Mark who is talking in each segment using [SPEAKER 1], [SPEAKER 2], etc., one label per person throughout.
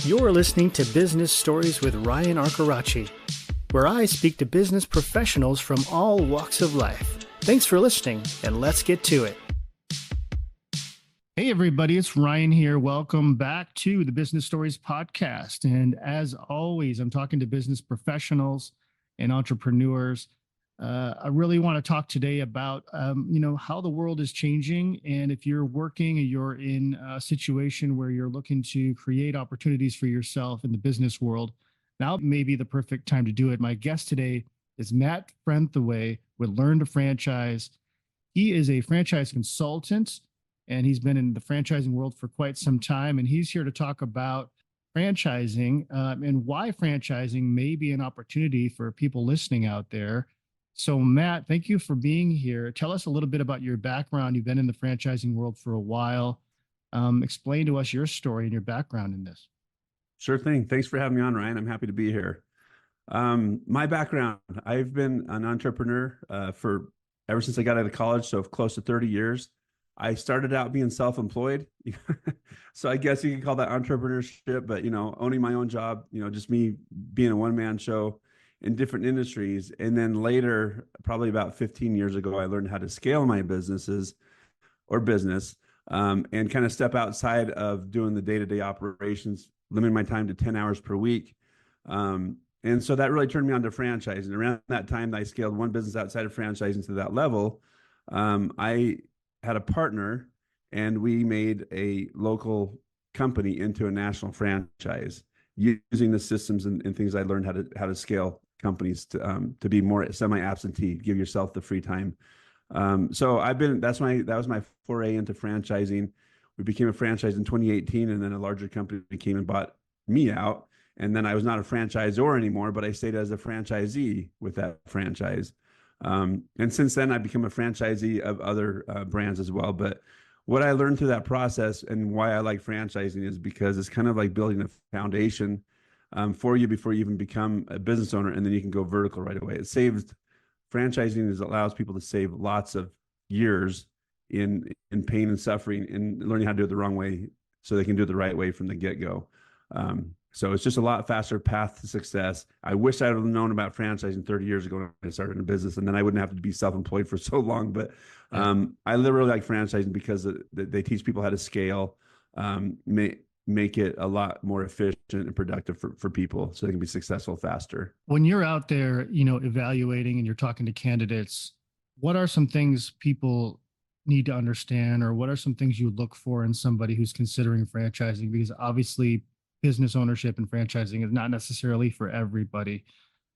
[SPEAKER 1] You're listening to Business Stories with Ryan Arcaracci, where I speak to business professionals from all walks of life. Thanks for listening, and let's get to it. Hey, everybody, it's Ryan here. Welcome back to the Business Stories podcast. And as always, I'm talking to business professionals and entrepreneurs. I really want to talk today about, how the world is changing. And if you're working, you're in a situation where you're looking to create opportunities for yourself in the business world, now may be the perfect time to do it. My guest today is Matt Frentheway with Learn to Franchise. He is a franchise consultant, and he's been in the franchising world for quite some time. And he's here to talk about franchising and why franchising may be an opportunity for people listening out there. So Matt, thank you for being here. Tell us a little bit about your background. You've been in the franchising world for a while. Explain to us your story and your background in this.
[SPEAKER 2] Sure thing. Thanks for having me on, Ryan. I'm happy to be here. My background, I've been an entrepreneur for ever since I got out of college, so close to 30 years. I started out being self-employed. So I guess you could call that entrepreneurship, but, owning my own job, just me being a one-man show in different industries. And then later, probably about 15 years ago, I learned how to scale my business and kind of step outside of doing the day-to-day operations, limiting my time to 10 hours per week. And so that really turned me on to franchising. Around that time, I scaled one business outside of franchising to that level. I had a partner, and we made a local company into a national franchise using the systems and things I learned how to scale companies to be more semi-absentee, give yourself the free time. So that was my foray into franchising. We became a franchise in 2018, and then a larger company came and bought me out. And then I was not a franchisor anymore, but I stayed as a franchisee with that franchise. And since then, I've become a franchisee of other brands as well. But what I learned through that process and why I like franchising is because it's kind of like building a foundation for you before you even become a business owner, and then you can go vertical right away. Franchising allows people to save lots of years in pain and suffering and learning how to do it the wrong way so they can do it the right way from the get-go. So it's just a lot faster path to success. I wish I would have known about franchising 30 years ago when I started a business, and then I wouldn't have to be self-employed for so long. But I literally like franchising because they teach people how to scale, make it a lot more efficient and productive for people so they can be successful faster.
[SPEAKER 1] When you're out there, evaluating and you're talking to candidates, what are some things people need to understand, or what are some things you look for in somebody who's considering franchising? Because obviously business ownership and franchising is not necessarily for everybody.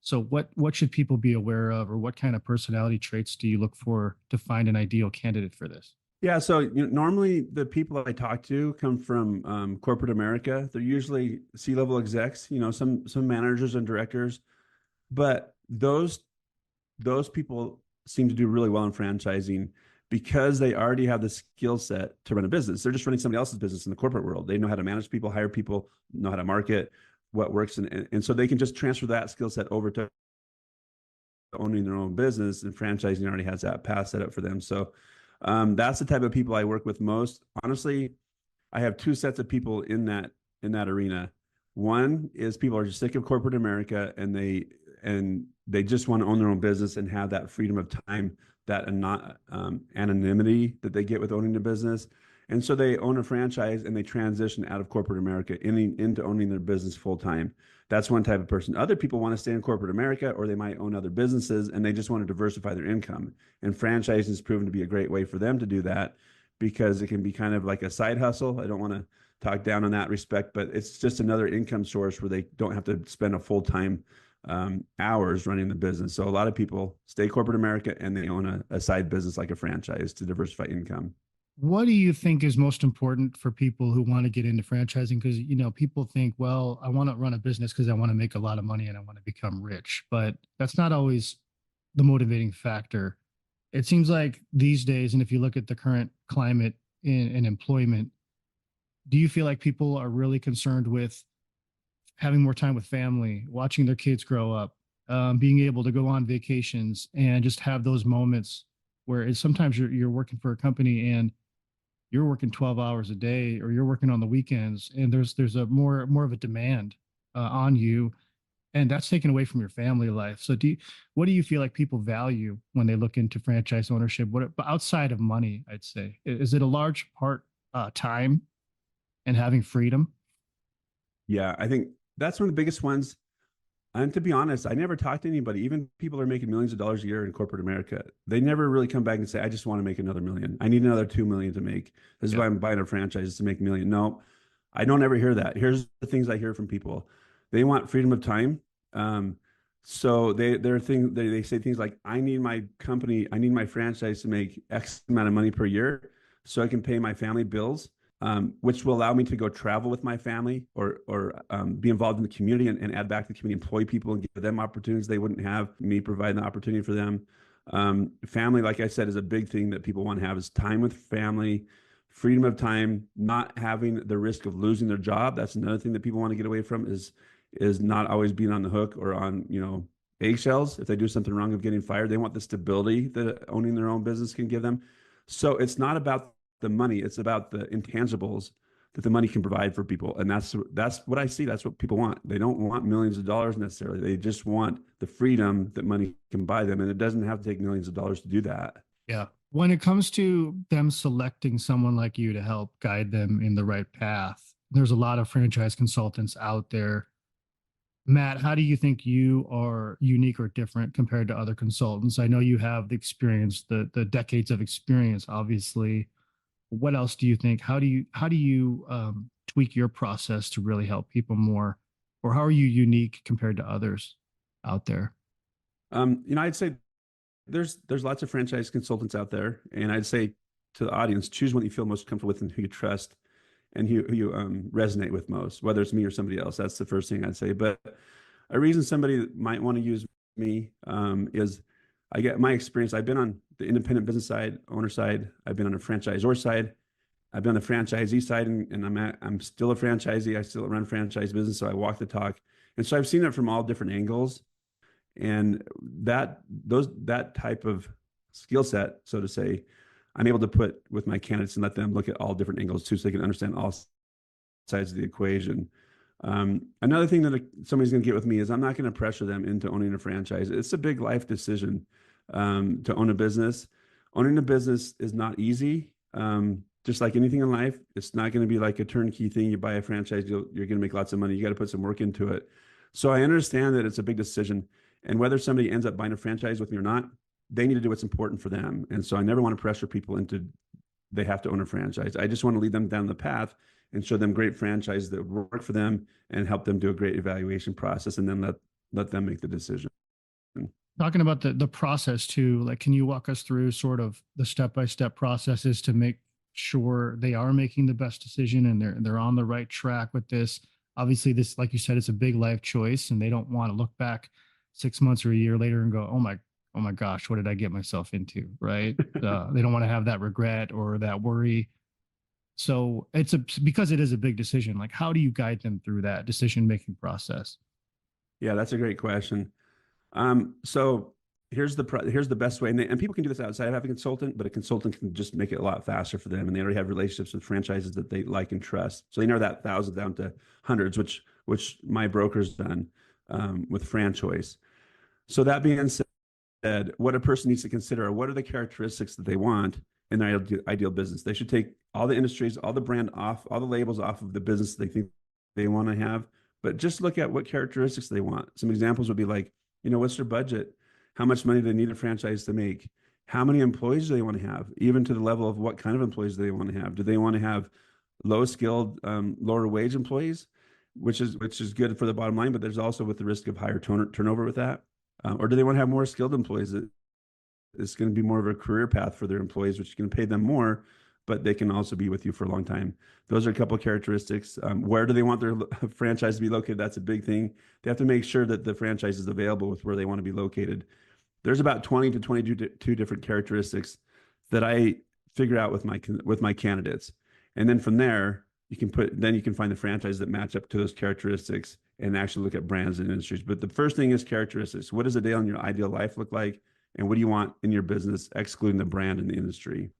[SPEAKER 1] So what should people be aware of, or what kind of personality traits do you look for to find an ideal candidate for this?
[SPEAKER 2] Yeah, so normally the people I talk to come from corporate America. They're usually C-level execs, some managers and directors, but those people seem to do really well in franchising because they already have the skill set to run a business. They're just running somebody else's business in the corporate world. They know how to manage people, hire people, know how to market, what works, and so they can just transfer that skill set over to owning their own business, and franchising already has that path set up for them. So that's the type of people I work with most. Honestly, I have two sets of people in that arena. One is people are just sick of corporate America, and they just want to own their own business and have that freedom of time, that anonymity that they get with owning a business. And so they own a franchise and they transition out of corporate America into owning their business full time. That's one type of person. Other people want to stay in corporate America, or they might own other businesses and they just want to diversify their income. And franchising has proven to be a great way for them to do that because it can be kind of like a side hustle. I don't want to talk down on that respect, but it's just another income source where they don't have to spend a full-time hours running the business. So a lot of people stay corporate America and they own a side business like a franchise to diversify income.
[SPEAKER 1] What do you think is most important for people who want to get into franchising? Because, people think, well, I want to run a business because I want to make a lot of money and I want to become rich, but that's not always the motivating factor. It seems like these days, and if you look at the current climate in employment, do you feel like people are really concerned with having more time with family, watching their kids grow up, being able to go on vacations and just have those moments where sometimes you're working for a company and you're working 12 hours a day or you're working on the weekends, and there's a more of a demand on you, and that's taken away from your family life. So what do you feel like people value when they look into franchise ownership? What outside of money, I'd say, is it a large part time and having freedom?
[SPEAKER 2] Yeah, I think that's one of the biggest ones. And to be honest, I never talked to anybody, even people who are making millions of dollars a year in corporate America. They never really come back and say, I just want to make another million. I need another 2 million to make. This is
[SPEAKER 1] Yeah.
[SPEAKER 2] why I'm buying a franchise to make a million. No, I don't ever hear that. Here's the things I hear from people. They want freedom of time. Um, so they say things like, I need my company, I need my franchise to make X amount of money per year so I can pay my family bills, which will allow me to go travel with my family or be involved in the community and add back to the community, employ people and give them opportunities they wouldn't have, me providing the opportunity for them. Family, like I said, is a big thing that people want to have, is time with family, freedom of time, not having the risk of losing their job. That's another thing that people want to get away from, is not always being on the hook or on, eggshells. If they do something wrong of getting fired, they want the stability that owning their own business can give them. So it's not about the money, it's about the intangibles that the money can provide for people. And that's what I see. That's what people want. They don't want millions of dollars necessarily. They just want the freedom that money can buy them. And it doesn't have to take millions of dollars to do that.
[SPEAKER 1] Yeah. When it comes to them selecting someone like you to help guide them in the right path, there's a lot of franchise consultants out there. Matt, how do you think you are unique or different compared to other consultants? I know you have the experience, the decades of experience, obviously. What else do you think? How do you tweak your process to really help people more, or how are you unique compared to others out there?
[SPEAKER 2] I'd say there's lots of franchise consultants out there, and I'd say to the audience, choose one you feel most comfortable with and who you trust and who you resonate with most, whether it's me or somebody else. That's the first thing I'd say. But a reason somebody might want to use me is I get my experience. I've been on the independent business side, owner side. I've been on the franchisor side. I've been on the franchisee side, and I'm still a franchisee. I still run franchise business, so I walk the talk. And so I've seen it from all different angles, and that type of skill set, so to say, I'm able to put with my candidates and let them look at all different angles too, so they can understand all sides of the equation. Another thing that somebody's going to get with me is I'm not going to pressure them into owning a franchise. It's a big life decision to own a business. Owning a business is not easy. Just like anything in life, it's not going to be like a turnkey thing. You buy a franchise, you're going to make lots of money. You got to put some work into it. So I understand that it's a big decision. And whether somebody ends up buying a franchise with me or not, they need to do what's important for them. And so I never want to pressure people into they have to own a franchise. I just want to lead them down the path and show them great franchises that work for them and help them do a great evaluation process, and then let them make the decision.
[SPEAKER 1] Talking about the process too, like, can you walk us through sort of the step-by-step processes to make sure they are making the best decision and they're on the right track with this? Obviously, this, like you said, it's a big life choice, and they don't want to look back 6 months or a year later and go, oh my gosh, what did I get myself into? Right? They don't want to have that regret or that worry. So because it is a big decision. Like, how do you guide them through that decision-making process?
[SPEAKER 2] Yeah, that's a great question. So here's the best way, and people can do this outside of having a consultant, but a consultant can just make it a lot faster for them, and they already have relationships with franchises that they like and trust. So they narrow that thousands down to hundreds, which my broker's done with FranChoice. So that being said, what a person needs to consider are what are the characteristics that they want in their ideal business. They should take all the industries, all the brand off, all the labels off of the business they think they want to have, but just look at what characteristics they want. Some examples would be like, what's their budget? How much money do they need a franchise to make? How many employees do they want to have? Even to the level of what kind of employees do they want to have? Do they want to have low skilled, lower wage employees, which is good for the bottom line, but there's also with the risk of higher turnover with that. Or do they want to have more skilled employees that it's going to be more of a career path for their employees, which is going to pay them more, but they can also be with you for a long time. Those are a couple of characteristics. Where do they want their franchise to be located? That's a big thing. They have to make sure that the franchise is available with where they want to be located. There's about 20 to 22 different characteristics that I figure out with my candidates. And then from there, you can find the franchises that match up to those characteristics and actually look at brands and industries. But the first thing is characteristics. What does a day in your ideal life look like? And what do you want in your business, excluding the brand and the industry?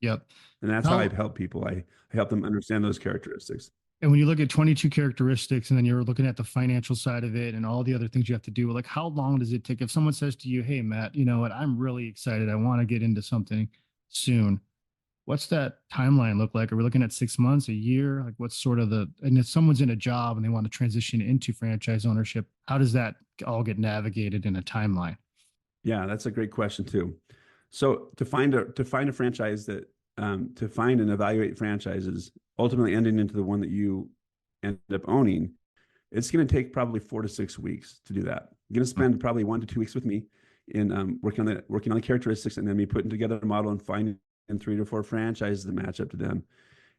[SPEAKER 1] Yep.
[SPEAKER 2] And that's how I
[SPEAKER 1] How,
[SPEAKER 2] help people. I help them understand those characteristics.
[SPEAKER 1] and when you look at 22 characteristics and then you're looking at the financial side of it and all the other things you have to do, like how long does it take if someone says to you, "Hey, Matt, you know what? I'm really excited. I want to get into something soon." What's that timeline look like? Are we looking at 6 months, a year? Like what's sort of and if someone's in a job and they want to transition into franchise ownership, how does that all get navigated in a timeline?
[SPEAKER 2] Yeah, that's a great question too. So to find a franchise that to find and evaluate franchises, ultimately ending into the one that you end up owning, it's going to take probably 4 to 6 weeks to do that. You're going to spend probably 1 to 2 weeks with me in working on the characteristics, and then me putting together a model and finding 3 to 4 franchises that match up to them.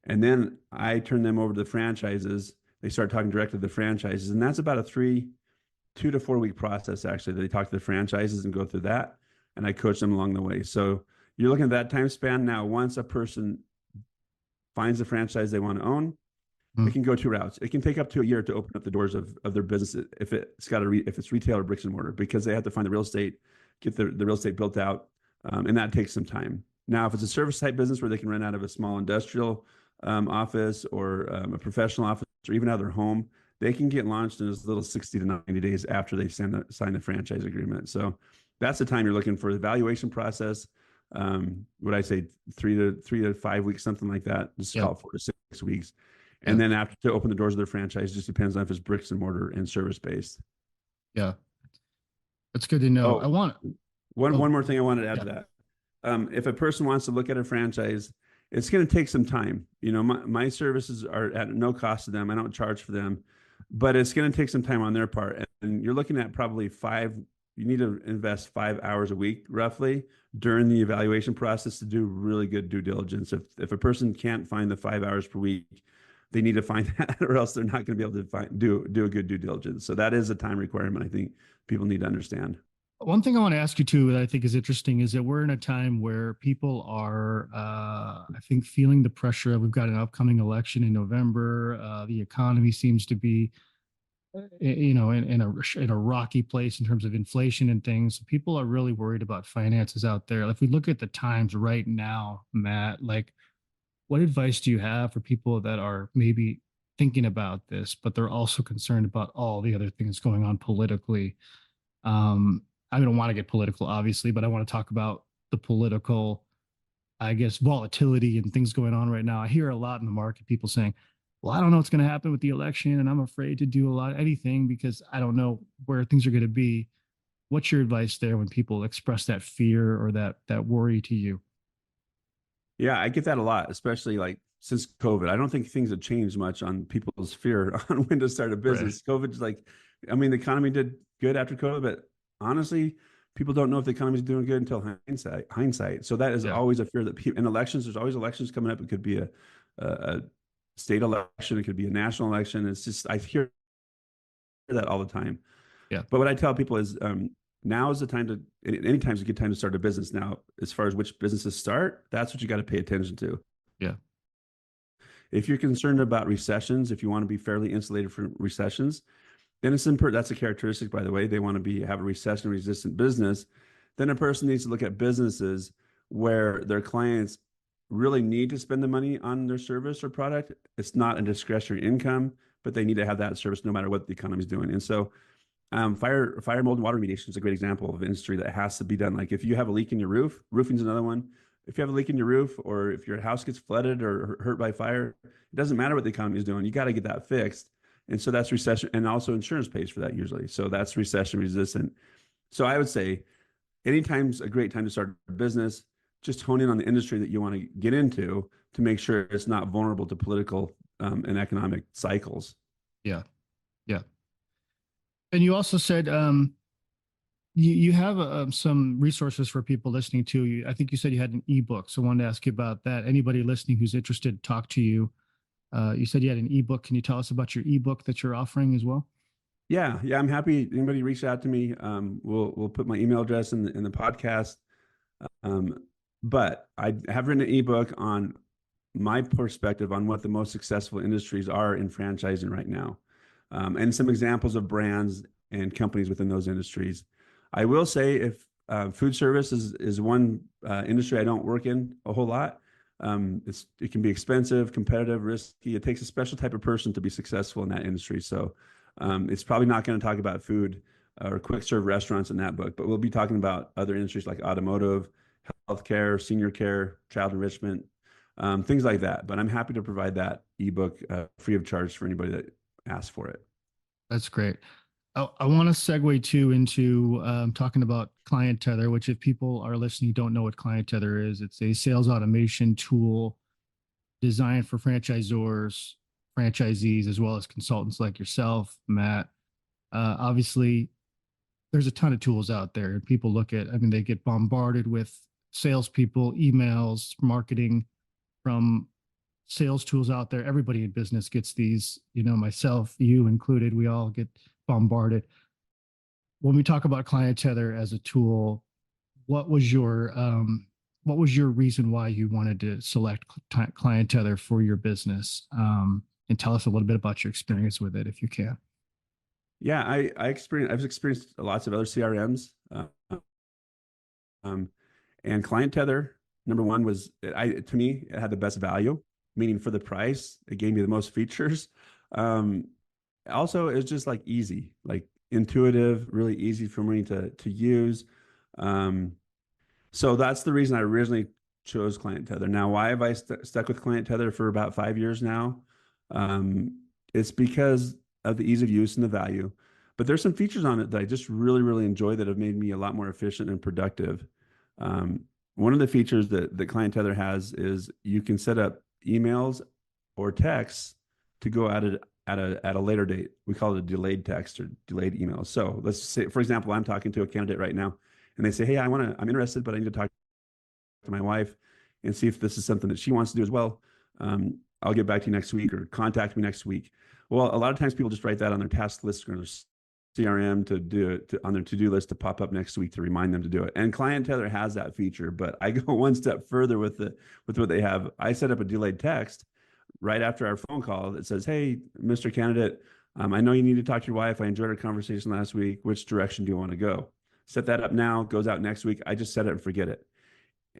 [SPEAKER 2] And then I turn them over to the franchises. They start talking directly to the franchises, and that's about a 2 to 4 week process actually. They talk to the franchises and go through that, and I coach them along the way. So you're looking at that time span. Now, once a person finds the franchise they want to own, it can go two routes. It can take up to a year to open up the doors of their business if it's retail or bricks and mortar, because they have to find the real estate, get the real estate built out, and that takes some time. Now, if it's a service type business where they can rent out of a small industrial office or a professional office or even out of their home, they can get launched in as little 60 to 90 days after they sign the franchise agreement. So that's the time you're looking for the evaluation process. What I say, 3 to 5 weeks, something like that. Just call it 4 to 6 weeks. And then after to open the doors of their franchise, just depends on if it's bricks and mortar and service based.
[SPEAKER 1] Yeah. That's good to know.
[SPEAKER 2] One more thing I wanted to add to that. If a person wants to look at a franchise, it's going to take some time. You know, my services are at no cost to them. I don't charge for them, but it's going to take some time on their part. And you're looking at probably you need to invest 5 hours a week roughly during the evaluation process to do really good due diligence. If a person can't find the 5 hours per week, they need to find that, or else they're not going to be able to do a good due diligence. So that is a time requirement I think people need to understand.
[SPEAKER 1] One thing I want to ask you too that I think is interesting is that we're in a time where people are, I think, feeling the pressure. We've got an upcoming election in November. The economy seems to be, in a rocky place in terms of inflation and things. People are really worried about finances out there. If we look at the times right now, Matt, like, what advice do you have for people that are maybe thinking about this, but they're also concerned about all the other things going on politically? I don't want to get political, obviously, but I want to talk about the political, I guess, volatility and things going on right now. I hear a lot in the market, people saying, well, I don't know what's going to happen with the election, and I'm afraid to do anything because I don't know where things are going to be. What's your advice there when people express that fear or that worry to you?
[SPEAKER 2] Yeah, I get that a lot, especially like since COVID. I don't think things have changed much on people's fear on when to start a business. Right. COVID's like, I mean, the economy did good after COVID, but honestly, people don't know if the economy is doing good until hindsight. So that is always a fear that people in elections, there's always elections coming up. It could be a state election. It could be a national election. It's just, I hear that all the time.
[SPEAKER 1] Yeah.
[SPEAKER 2] But what I tell people is, now is the time anytime's a good time to start a business. Now, as far as which businesses start, that's what you got to pay attention to.
[SPEAKER 1] Yeah.
[SPEAKER 2] If you're concerned about recessions, if you want to be fairly insulated from recessions, then that's a characteristic, by the way. They want to have a recession resistant business. Then a person needs to look at businesses where their clients really need to spend the money on their service or product. It's not a discretionary income, but they need to have that service no matter what the economy is doing. And so fire, mold, and water remediation is a great example of an industry that has to be done. Like if you have a leak in your roof, roofing's another one. If you have a leak in your roof, or if your house gets flooded or hurt by fire, it doesn't matter what the economy is doing. You got to get that fixed. And so that's recession, and also insurance pays for that usually. So that's recession resistant. So I would say anytime's a great time to start a business. Just hone in on the industry that you want to get into to make sure it's not vulnerable to political and economic cycles.
[SPEAKER 1] Yeah. Yeah. And you also said you have some resources for people listening to you. I think you said you had an ebook, so I wanted to ask you about that. Anybody listening who's interested, talk to you. You said you had an ebook. Can you tell us about your ebook that you're offering as well?
[SPEAKER 2] Yeah, I'm happy. Anybody reach out to me. We'll put my email address in the podcast. But I have written an ebook on my perspective on what the most successful industries are in franchising right now, and some examples of brands and companies within those industries. I will say, if food service is one industry I don't work in a whole lot, It can be expensive, competitive, risky. It takes a special type of person to be successful in that industry. So it's probably not going to talk about food or quick serve restaurants in that book, but we'll be talking about other industries like automotive, healthcare, senior care, child enrichment, things like that. But I'm happy to provide that ebook free of charge for anybody that asks for it.
[SPEAKER 1] That's great. I want to segue too into talking about Clienttether, which if people are listening don't know what Clienttether is, it's a sales automation tool designed for franchisors, franchisees, as well as consultants like yourself, Matt. Obviously, there's a ton of tools out there, and people look at, I mean, they get bombarded with salespeople, emails, marketing from sales tools out there. Everybody in business gets these, myself, you included, we all get bombarded. When we talk about Clienttether as a tool, what was your reason why you wanted to select Clienttether for your business? And tell us a little bit about your experience with it, if you can.
[SPEAKER 2] Yeah, I've experienced lots of other CRMs, and Clienttether, number one, was to me it had the best value, meaning for the price, it gave me the most features. Also, it was just like easy, like intuitive, really easy for me to use. So that's the reason I originally chose Clienttether. Now, why have I stuck with Clienttether for about 5 years now? It's because of the ease of use and the value. But there's some features on it that I just really, really enjoy that have made me a lot more efficient and productive. One of the features that Clienttether has is you can set up emails or texts to go out at a later date. We call it a delayed text or delayed email. So let's say, for example, I'm talking to a candidate right now, and they say, "Hey, I'm interested, but I need to talk to my wife and see if this is something that she wants to do as well. I'll get back to you next week, or contact me next week." Well, a lot of times people just write that on their task list or their CRM to do it on their to-do list to pop up next week to remind them to do it. And Clienttether has that feature, but I go one step further with what they have. I set up a delayed text right after our phone call that says, "Hey, Mr. Candidate, I know you need to talk to your wife. I enjoyed our conversation last week. Which direction do you want to go?" Set that up now, goes out next week. I just set it and forget it.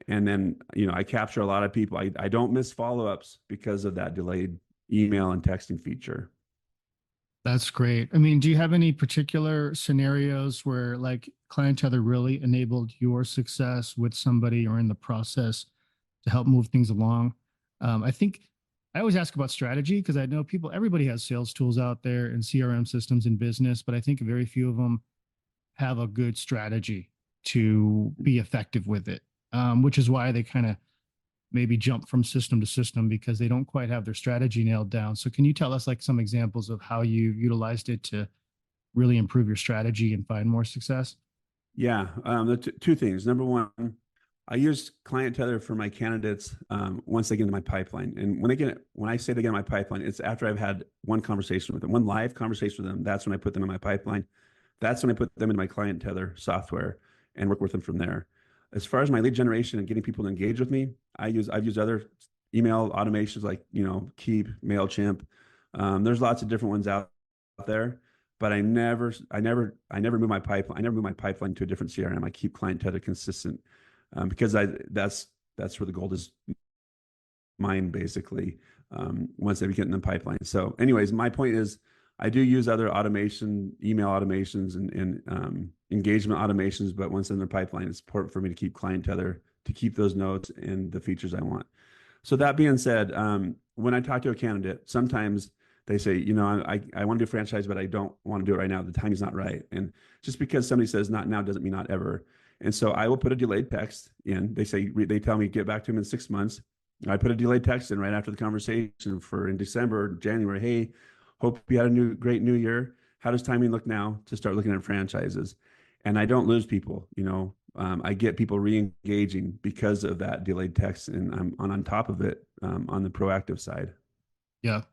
[SPEAKER 2] And then, I capture a lot of people. I don't miss follow-ups because of that delayed email and texting feature.
[SPEAKER 1] That's great. I mean, do you have any particular scenarios where like Clienttether really enabled your success with somebody or in the process to help move things along? I think I always ask about strategy because I know everybody has sales tools out there and CRM systems in business, but I think very few of them have a good strategy to be effective with it, which is why they kind of maybe jump from system to system because they don't quite have their strategy nailed down. So can you tell us like some examples of how you utilized it to really improve your strategy and find more success?
[SPEAKER 2] Yeah, two things. Number one, I use Clienttether for my candidates once they get into my pipeline. And when I say they get in my pipeline, it's after I've had one conversation with them, one live conversation with them. That's when I put them in my pipeline. That's when I put them in my Clienttether software and work with them from there. As far as my lead generation and getting people to engage with me, I've used other email automations like, Keep, MailChimp. There's lots of different ones out there, but I never move my pipeline. I never move my pipeline to a different CRM. I keep Clienttether consistent because that's where the gold is mine, basically, once they get in the pipeline. So anyways, my point is I do use other email automations and engagement automations, but once in their pipeline, it's important for me to keep Clienttether to keep those notes and the features I want. So that being said, when I talk to a candidate, sometimes they say, I want to do a franchise, but I don't want to do it right now. The timing's not right. And just because somebody says not now doesn't mean not ever. And so I will put a delayed text in. They tell me get back to them in 6 months. I put a delayed text in right after the conversation in December, January. "Hey, hope you had a great new year. How does timing look now to start looking at franchises?" And I don't lose people. I get people re-engaging because of that delayed text, and I'm on top of it on the proactive side.
[SPEAKER 1] Yeah.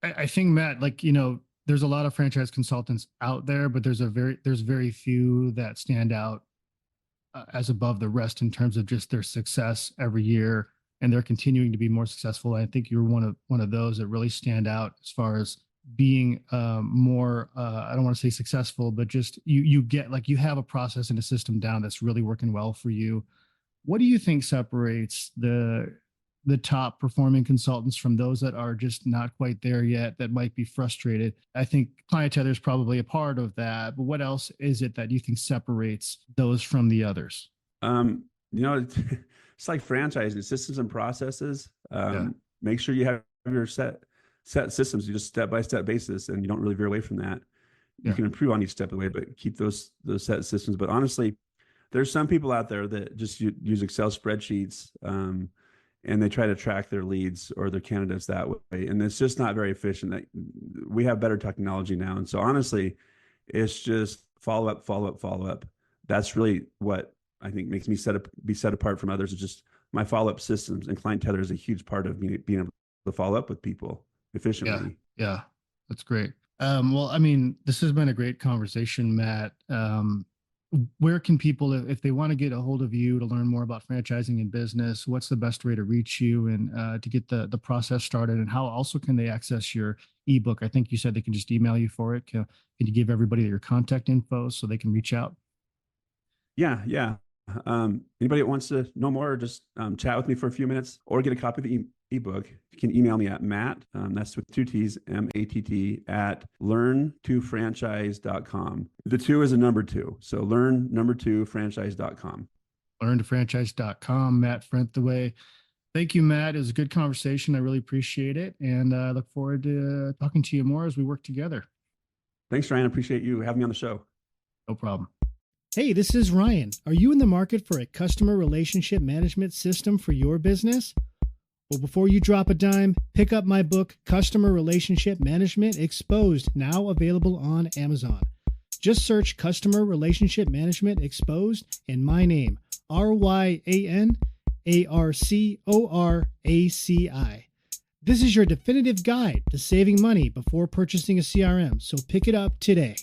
[SPEAKER 1] I think Matt, there's a lot of franchise consultants out there, but there's very few that stand out as above the rest in terms of just their success every year, and they're continuing to be more successful. I think you're one of those that really stand out as far as being more. I don't want to say successful, but just you get you have a process and a system down that's really working well for you. What do you think separates the the top performing consultants from those that are just not quite there yet, that might be frustrated. I think Clienttether is probably a part of that. But what else is it that you think separates those from the others?
[SPEAKER 2] You know, it's like franchising systems and processes.
[SPEAKER 1] Yeah.
[SPEAKER 2] Make sure you have your set systems, you just step-by-step basis, and you don't really veer away from that. You
[SPEAKER 1] Yeah.
[SPEAKER 2] can improve on each step of the way, but keep those set systems. But honestly, there's some people out there that just use Excel spreadsheets, and they try to track their leads or their candidates that way. And it's just not very efficient. We have better technology now. And so honestly, it's just follow up, follow up, follow up. That's really what I think makes me be set apart from others. Is just my follow-up systems, and Clienttether is a huge part of me being able to follow up with people
[SPEAKER 1] Yeah.
[SPEAKER 2] efficiently.
[SPEAKER 1] Yeah. That's great. Well, I mean, this has been a great conversation, Matt. Where can people, if they want to get a hold of you to learn more about franchising and business, what's the best way to reach you and to get the process started? And how also can they access your ebook? I think you said they can just email you for it. Can you give everybody your contact info so they can reach out?
[SPEAKER 2] Yeah, yeah. Anybody that wants to know more, or just chat with me for a few minutes, or get a copy of the ebook, you can email me at Matt, that's with two T's, MATT, at learn2franchise.com. The two is a number two. So learn2franchise.com.
[SPEAKER 1] Learn2franchise.com. Matt Frentheway. Thank you, Matt. It was a good conversation. I really appreciate it. And I look forward to talking to you more as we work together.
[SPEAKER 2] Thanks, Ryan. I appreciate you having me on the show.
[SPEAKER 1] No problem.
[SPEAKER 3] Hey, this is Ryan. Are you in the market for a customer relationship management system for your business? Well, before you drop a dime, pick up my book, Customer Relationship Management Exposed, now available on Amazon. Just search Customer Relationship Management Exposed in my name, RyanArcoraci. This is your definitive guide to saving money before purchasing a CRM, so pick it up today.